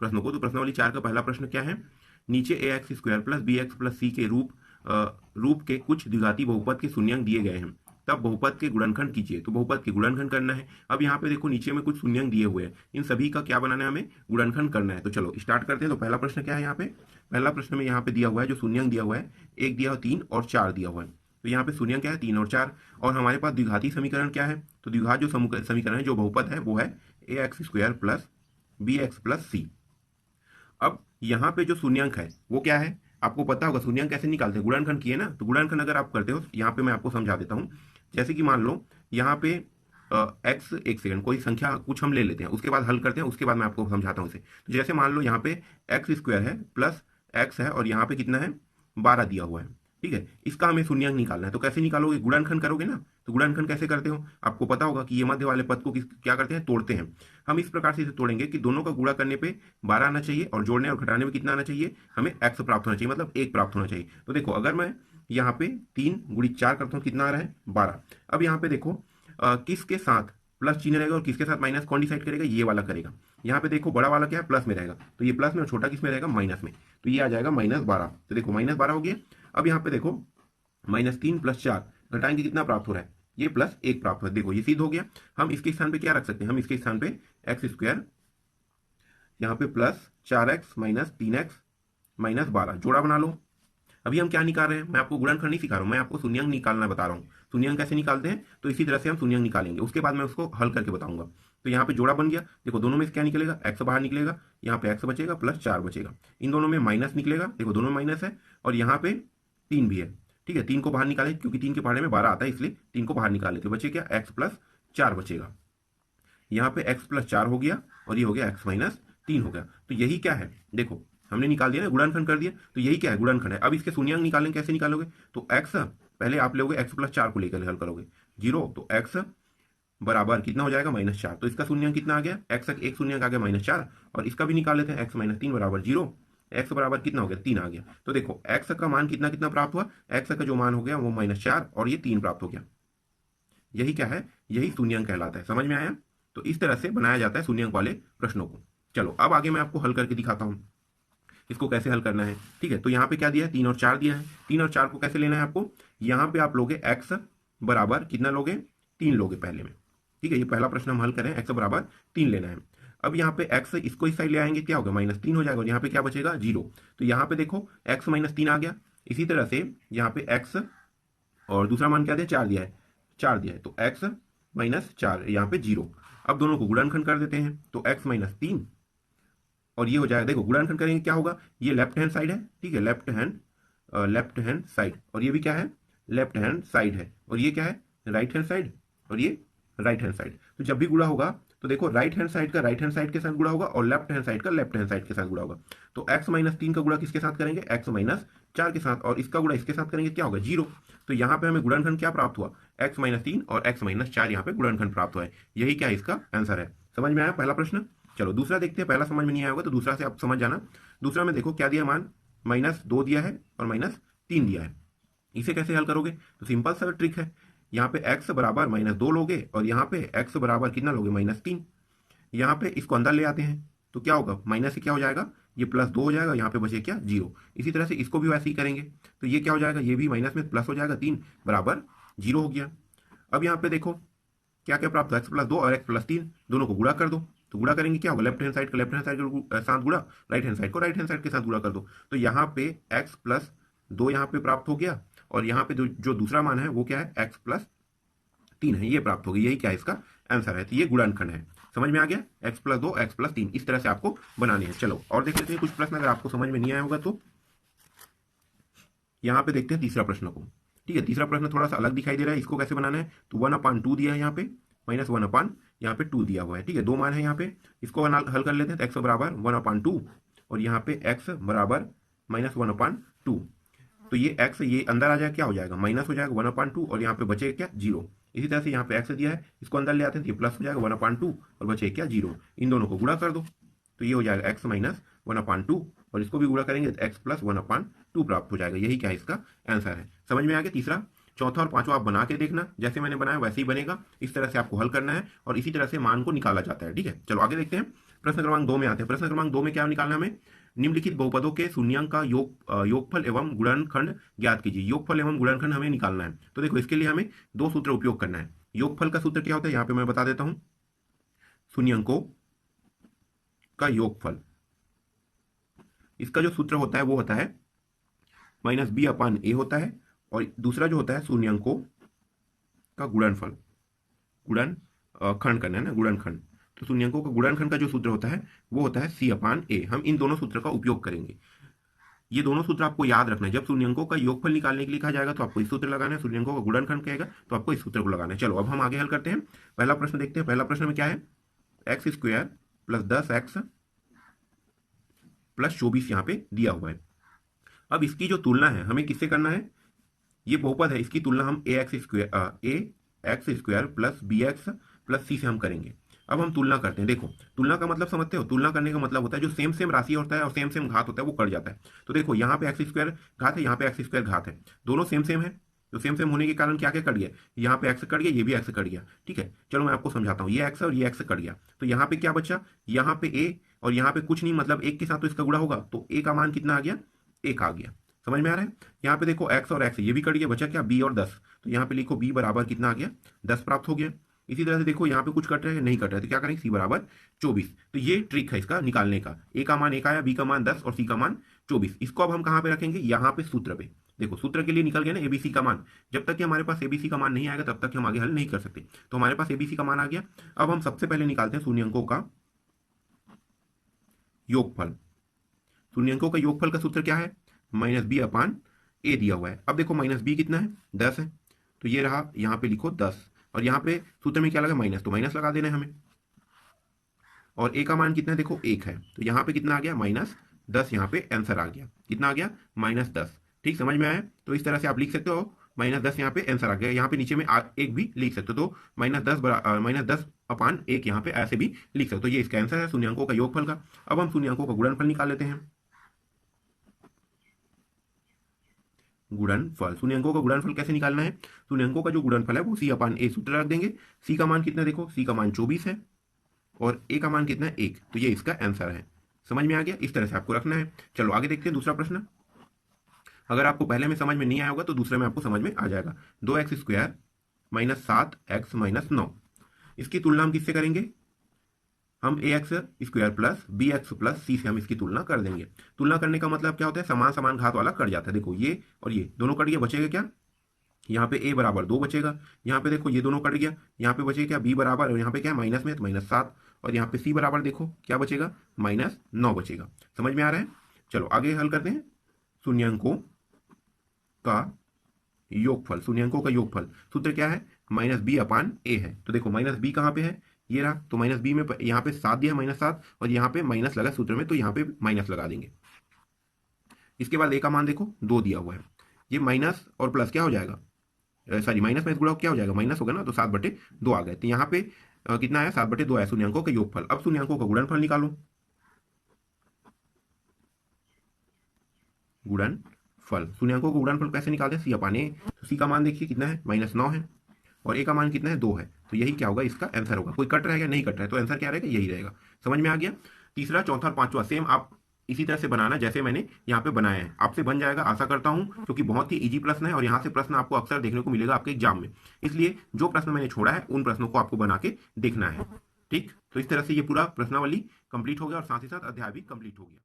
प्रश्नों को। तो प्रश्नावली 4 का पहला प्रश्न क्या है, नीचे ax² plus bx plus c के रूप के कुछ द्विघाती बहुपद के शून्यांक दिए गए हैं, तब बहुपद के गुणनखंड कीजिए। तो बहुपद के गुणनखंड करना है। अब यहाँ पे देखो नीचे में कुछ शून्यांक दिए हुए हैं, इन सभी का क्या बनाना है, हमें गुणनखंड करना है। तो चलो स्टार्ट करते हैं। तो पहला प्रश्न क्या है, यहाँ पे पहला प्रश्न में यहाँ पे दिया हुआ है, जो शून्यांक दिया हुआ है, एक दिया हुआ 3 और 4 दिया हुआ है। तो यहाँ पे शून्यांक क्या है, 3 और 4। और हमारे पास द्विघाती समीकरण क्या है, तो द्विघात जो समीकरण है, जो बहुपद है, वो है ax² plus bx plus c। अब यहाँ पे जो शून्यांक है वो क्या है, आपको पता होगा शून्यांक कैसे निकालते हैं, गुणनखंड किए ना। तो गुणनखंड अगर आप करते हो, यहाँ पे मैं आपको समझा देता हूँ। जैसे कि मान लो यहाँ पे एक्स, एक सेकंड, कोई संख्या कुछ हम ले लेते हैं, उसके बाद हल करते हैं, उसके बाद मैं आपको समझाता हूँ इसे। तो जैसे मान लो यहाँ पे x² है प्लस x है, और यहाँ पे कितना है, 12 दिया हुआ है। ठीक है, इसका हमें शून्यांक निकालना है। तो कैसे निकालोगे, गुणनखंड करोगे ना। तो गुणनखंड कैसे करते हो, आपको पता होगा कि ये मध्य वाले पद को क्या करते हैं, तोड़ते हैं। हम इस प्रकार से इसे तोड़ेंगे कि दोनों का गुणा करने पे 12 आना चाहिए, और जोड़ने और घटाने में कितना आना चाहिए, हमें x प्राप्त होना चाहिए, मतलब 1 प्राप्त होना चाहिए। तो देखो अगर मैं यहाँ पे 3 × 4 करता हूँ, कितना आ रहा है, 12। अब यहाँ पे देखो किसके साथ प्लस चिन्ह रहेगा और किसके साथ माइनस, कौन डिसाइड करेगा, ये वाला करेगा। यहाँ पे देखो बड़ा वाला क्या है, प्लस में रहेगा, तो ये प्लस में, और छोटा किस में रहेगा, माइनस में। तो ये आ जाएगा -12। तो देखो -12 हो गया। अब यहाँ पे देखो -3 + 4 घटाएंगे, कितना प्राप्त हो रहा है, ये +1 प्राप्त हो रहा है। देखो ये सिद्ध हो गया। हम इसके स्थान पे क्या रख सकते हैं, हम इसके स्थान पे x², यहाँ पे +4x - 3x - 12 जोड़ा बना लो। अभी हम क्या निकाल रहे हैं, मैं आपको गुणनखंड नहीं सिखा रहा हूँ, मैं आपको शून्यांक निकालना बता रहा हूँ। शून्यांक कैसे निकालते हैं, तो इसी तरह से हम शून्यांक निकालेंगे, उसके बाद मैं उसको हल करके बताऊंगा। तो यहाँ पे जोड़ा बन गया। देखो दोनों में से क्या निकलेगा, x बाहर निकलेगा, यहाँ पे x बचेगा +4 बचेगा। इन दोनों में माइनस निकलेगा, देखो दोनों में माइनस है, और यहाँ पे 3 भी है। ठीक है, 3 को बाहर निकाले, क्योंकि 3 के पहाड़े में 12 आता है, इसलिए 3 को बाहर निकाले। तो बचे क्या, x + 4 बचेगा। यहाँ पे x + 4 हो गया, और ये हो गया x - 3 हो गया। तो यही क्या है, देखो हमने निकाल दिया ना, गुणनखंड कर दिया। तो यही क्या है, गुणनखंड है। अब इसके शून्यांक निकालेंगे, कैसे निकालोगे, तो x पहले आप लोगे, x + 4 को लेकर हल करोगे, 0। तो x बराबर कितना हो जाएगा, -4। तो इसका शून्यांक कितना आ गया, x एक शून्यांक आ गया -4, और इसका भी निकाल लेते हैं, x - 3 बराबर 0। x बराबर कितना हो गया, 3 आ गया। तो देखो x का मान कितना कितना प्राप्त हुआ, x का जो मान हो गया वो -4 और ये 3 प्राप्त हो गया। यही क्या है, यही शून्यांक कहलाता है। समझ में आया। तो इस तरह से बनाया जाता है शून्यांक वाले प्रश्नों को। चलो अब आगे मैं आपको हल करके दिखाता हूँ इसको कैसे हल करना है। ठीक है, तो यहाँ पे क्या दिया है, 3 और 4 दिया है। 3 और 4 को कैसे लेना है आपको, यहाँ पे आप लोगे x बराबर कितना लोगे, 3 लोगे पहले में। ठीक है, ये पहला प्रश्न हम हल करें, x बराबर 3 लेना है। अब यहाँ पे x इसको इस साइड ले आएंगे, क्या होगा, -3 हो जाएगा, और यहाँ पे क्या बचेगा, 0। तो यहाँ पे देखो x - 3 आ गया। इसी तरह से यहाँ पे x और दूसरा मान क्या दिया, 4 दिया है, 4 दिया है, तो x - 4 यहाँ पे 0। अब दोनों को गुणनखंड कर देते हैं, तो x - 3 और ये हो जाएगा। देखो गुणनखंड करेंगे क्या होगा, ये लेफ्ट हैंड साइड है। ठीक है, लेफ्ट हैंड साइड, और ये भी क्या है, लेफ्ट हैंड साइड है, और ये क्या है, राइट हैंड साइड, और ये राइट हैंड साइड। तो जब भी गुणा होगा तो देखो राइट हैंड साइड का राइट हैंड साइड के साथ गुणा होगा, और लेफ्ट हैंड साइड का लेफ्ट हैंड साइड के साथ गुणा होगा। तो x - 3 का गुणा किसके साथ करेंगे, x - 4 के साथ, और इसका गुणा इसके साथ करेंगे, क्या होगा, 0। तो यहाँ पे हमें गुणनखंड क्या प्राप्त हुआ, x - 3 और x - 4 यहाँ पे गुणनखंड प्राप्त हुआ है। यही क्या इसका आंसर है। समझ में आया पहला प्रश्न। चलो दूसरा देखते हैं, पहला समझ में नहीं आया होगा तो दूसरा से आप समझ जाना। दूसरा में देखो क्या दिया, मान -2 दिया है और -3 दिया है। इसे कैसे हल करोगे, तो सिंपल सा ट्रिक है। यहाँ पे x बराबर -2 लोगे, और यहाँ पे x बराबर कितना लोगे, -3। यहाँ पे इसको अंदर ले आते हैं, तो क्या होगा, माइनस से क्या हो जाएगा, ये +2 हो जाएगा, यहाँ पे बचे क्या, 0। इसी तरह से इसको भी वैसे ही करेंगे, तो ये क्या हो जाएगा, ये भी माइनस में प्लस हो जाएगा, 3 बराबर 0 हो गया। अब यहाँ पे देखो क्या क्या प्राप्त, x + 2 और x + 3 दोनों को गुणा कर दो। तो गुणा करेंगे क्या होगा, लेफ्ट हैंड साइड का लेफ्ट हैंड साइड के साथ गुणा, राइट हैंड साइड को राइट हैंड साइड के साथ गुणा कर दो। तो यहाँ पे x + 2 यहाँ पे प्राप्त हो गया, और यहाँ पे जो दूसरा मान है वो क्या है, x + 3 है, ये प्राप्त हो गया। यही क्या है इसका आंसर है। तो ये गुणनखंड है। समझ में आ गया, x + 2 x + 3 इस तरह से आपको बनाने हैं। चलो और देख लेते हैं कुछ प्रश्न, अगर आपको समझ में नहीं आया होगा तो। यहाँ पे देखते हैं तीसरा प्रश्न को। ठीक है, तीसरा प्रश्न थोड़ा सा अलग दिखाई दे रहा है, इसको कैसे बनाना है, तो 1/2 दिया है यहाँ पे, -1/ यहाँ पे 2 दिया हुआ है। ठीक है, दो मान है यहाँ पे, इसको हल कर लेते हैं। तो x बराबर 1/2 और यहाँ पे x बराबर -1/2। तो ये x ये अंदर आ जाएगा, क्या हो जाएगा, माइनस हो जाएगा 1/2, और यहाँ पे बचेगा क्या, 0। इसी तरह से यहाँ पे x दिया है, इसको अंदर ले आते हैं, तो ये प्लस हो जाएगा 1/2 और बचे क्या, 0। इन दोनों को गुणा कर दो, तो ये हो जाएगा x - 1/2, और इसको भी गुणा करेंगे तो x + 1/2 प्राप्त हो जाएगा। यही क्या है इसका आंसर है। समझ में आ गया तीसरा। चौथा और पांचवा आप बना के देखना, जैसे मैंने बनाया वैसे ही बनेगा। इस तरह से आपको हल करना है, और इसी तरह से मान को निकाला जाता है। ठीक है, चलो आगे देखते हैं। प्रश्न क्रमांक 2 में आते हैं। प्रश्न क्रमांक 2 में क्या निकालना है हमें? निम्नलिखित बहुपदों के शून्यांक का योगफल एवं गुणनखंड ज्ञात कीजिए। योगफल एवं गुणनखंड हमें निकालना है। तो देखो इसके लिए हमें दो सूत्र उपयोग करना है। योगफल का सूत्र क्या होता है यहाँ पे मैं बता देता हूं। शून्यांकों का योगफल, इसका जो सूत्र होता है वो होता है -b/a होता है, और दूसरा जो होता है शून्यांकों का गुणनफल, खंड करना है ना, गुणनखंड। तो शून्यांकों का गुणनखंड का जो सूत्र होता है वो होता है c/a। हम इन दोनों सूत्र का उपयोग करेंगे। ये दोनों सूत्र आपको याद रखना है। जब शून्यांकों का योगफल निकालने के लिए कहा जाएगा तो आपको इस सूत्र लगाना है, शून्यांकों का गुणनखंड कहेगा तो आपको इस सूत्र को लगाना है। चलो अब हम आगे हल करते हैं। पहला प्रश्न देखते हैं। पहला प्रश्न में क्या है? x² + 10x + 24 यहाँ पे दिया हुआ है। अब इसकी जो तुलना है हमें किससे करना है? ये बहुपद है, इसकी तुलना हम ax² + bx + c से हम करेंगे। अब हम तुलना करते हैं। देखो तुलना का मतलब समझते हो? तुलना करने का मतलब होता है जो सेम सेम राशि होता है और सेम सेम घात होता है वो कट जाता है। तो देखो यहाँ पे x² घात है, यहाँ पे x² घात है, दोनों सेम सेम है। तो सेम सेम होने के कारण क्या क्या कट गया? यहाँ पे x कट गया, ये भी x कट गया। ठीक है, चलो मैं आपको समझाता हूँ। ये x और ये x कट गया, तो यहाँ पे क्या बचा? यहाँ पे a और यहाँ पे कुछ नहीं, मतलब एक के साथ तो इसका गुणा होगा, तो a का मान कितना आ गया? 1 आ गया। समझ में आ रहा है? यहाँ पे देखो x और x, ये भी कट गया, बचा क्या? b और 10। तो यहाँ पे लिखो b बराबर कितना आ गया? 10 प्राप्त हो गया। इसी तरह से देखो यहाँ पे कुछ कट रहा है, नहीं कट रहा है, तो क्या करेंगे? c बराबर 24। तो ये ट्रिक है इसका निकालने का। a का मान 1 आया, b का मान 10 और c का मान 24। इसको अब हम कहाँ पे रखेंगे? यहाँ पे सूत्र पे। देखो सूत्र के लिए निकल गया ना abc का मान। जब तक कि हमारे पास abc का मान नहीं आएगा तब तक हम आगे हल नहीं कर सकते। तो हमारे पास abc का मान आ गया। अब हम सबसे पहले निकालते हैं शून्यांकों का योगफल। शून्यांकों का योगफल का सूत्र क्या है? -b/a दिया हुआ है। अब देखो -b कितना है? 10 है, तो ये रहा, यहाँ पे लिखो 10, और यहाँ पे सूत्र में क्या लगा? माइनस, तो माइनस लगा देना है हमें। और a का मान कितना है? देखो 1 है, तो यहाँ पे कितना आ गया? -10। यहाँ पे आंसर आ गया, कितना आ गया? -10। ठीक, समझ में आया? तो इस तरह से आप लिख सकते हो, -10 यहाँ पे आंसर आ गया। यहाँ पे नीचे में 1 भी लिख सकते हो, तो -10/1 यहाँ पे ऐसे भी लिख सकते हो। तो ये इसका आंसर है शून्यांकों का योगफल का। अब हम शून्यांकों का गुणनफल निकाल लेते हैं। गुणनफल, शून्यांकों का गुणनफल कैसे निकालना है? शून्यांकों का जो गुणनफल है वो c/a सूत्र रख देंगे। c का मान कितना? देखो c का मान 24 है और a का मान कितना है? 1। तो ये इसका आंसर है। समझ में आ गया? इस तरह से आपको रखना है। चलो आगे देखते हैं दूसरा प्रश्न। अगर आपको पहले में समझ में नहीं आया होगा तो दूसरे में आपको समझ में आ जाएगा। 2x² - 7x - 9, इसकी तुलना हम किससे करेंगे? हम ax² + bx + c से हम इसकी तुलना कर देंगे। तुलना करने का मतलब क्या होता है? समान समान घात वाला कट जाता है। देखो ये और ये दोनों कट गया, बचेगा क्या? यहाँ पे a बराबर 2 बचेगा। यहाँ पे देखो ये दोनों कट गया, यहाँ पे बचेगा क्या? b बराबर, और यहाँ पे क्या है? माइनस में, तो -7। और यहाँ पे c बराबर देखो क्या बचेगा? -9 बचेगा। समझ में आ रहा है? चलो आगे हल करते हैं। शून्यांकों का योगफल, शून्यांकों का योगफल सूत्र क्या है? -b/a है। तो देखो -b कहाँ पे है? ये रहा, तो -b में यहाँ पे 7 दिया, -7, और यहाँ पे माइनस लगा सूत्र में, तो यहाँ पे माइनस लगा देंगे। इसके बाद a का मान देखो 2 दिया हुआ है, ये माइनस और प्लस क्या हो जाएगा? सॉरी, माइनस में गुणा क्या हो जाएगा? माइनस होगा ना, तो 7/2 आ गए। तो यहाँ पे कितना आया? 7/2 आया शून्यांकों का योगफल। अब शून्यांकों का गुणनफल निकालो। गुणनफल, शून्यांकों का गुणनफल कैसे निकालते हैं? c/a। तो c का मान देखिए कितना है? -9 है, और a का मान कितना है? 2 है। तो यही क्या होगा? इसका आंसर होगा। कोई कट रहेगा? नहीं कट रहा है, तो आंसर क्या रहेगा? यही रहेगा। समझ में आ गया? तीसरा, चौथा और पांचवा सेम आप इसी तरह से बनाना जैसे मैंने यहाँ पे बनाया है। आपसे बन जाएगा आशा करता हूँ, क्योंकि बहुत ही इजी प्रश्न है और यहाँ से प्रश्न आपको अक्सर देखने को मिलेगा आपके एग्जाम में। इसलिए जो प्रश्न मैंने छोड़ा है उन प्रश्नों को आपको बना के देखना है। ठीक, तो इस तरह से ये पूरा प्रश्नावली कंप्लीट हो गया और साथ ही साथ अध्याय भी कंप्लीट हो गया।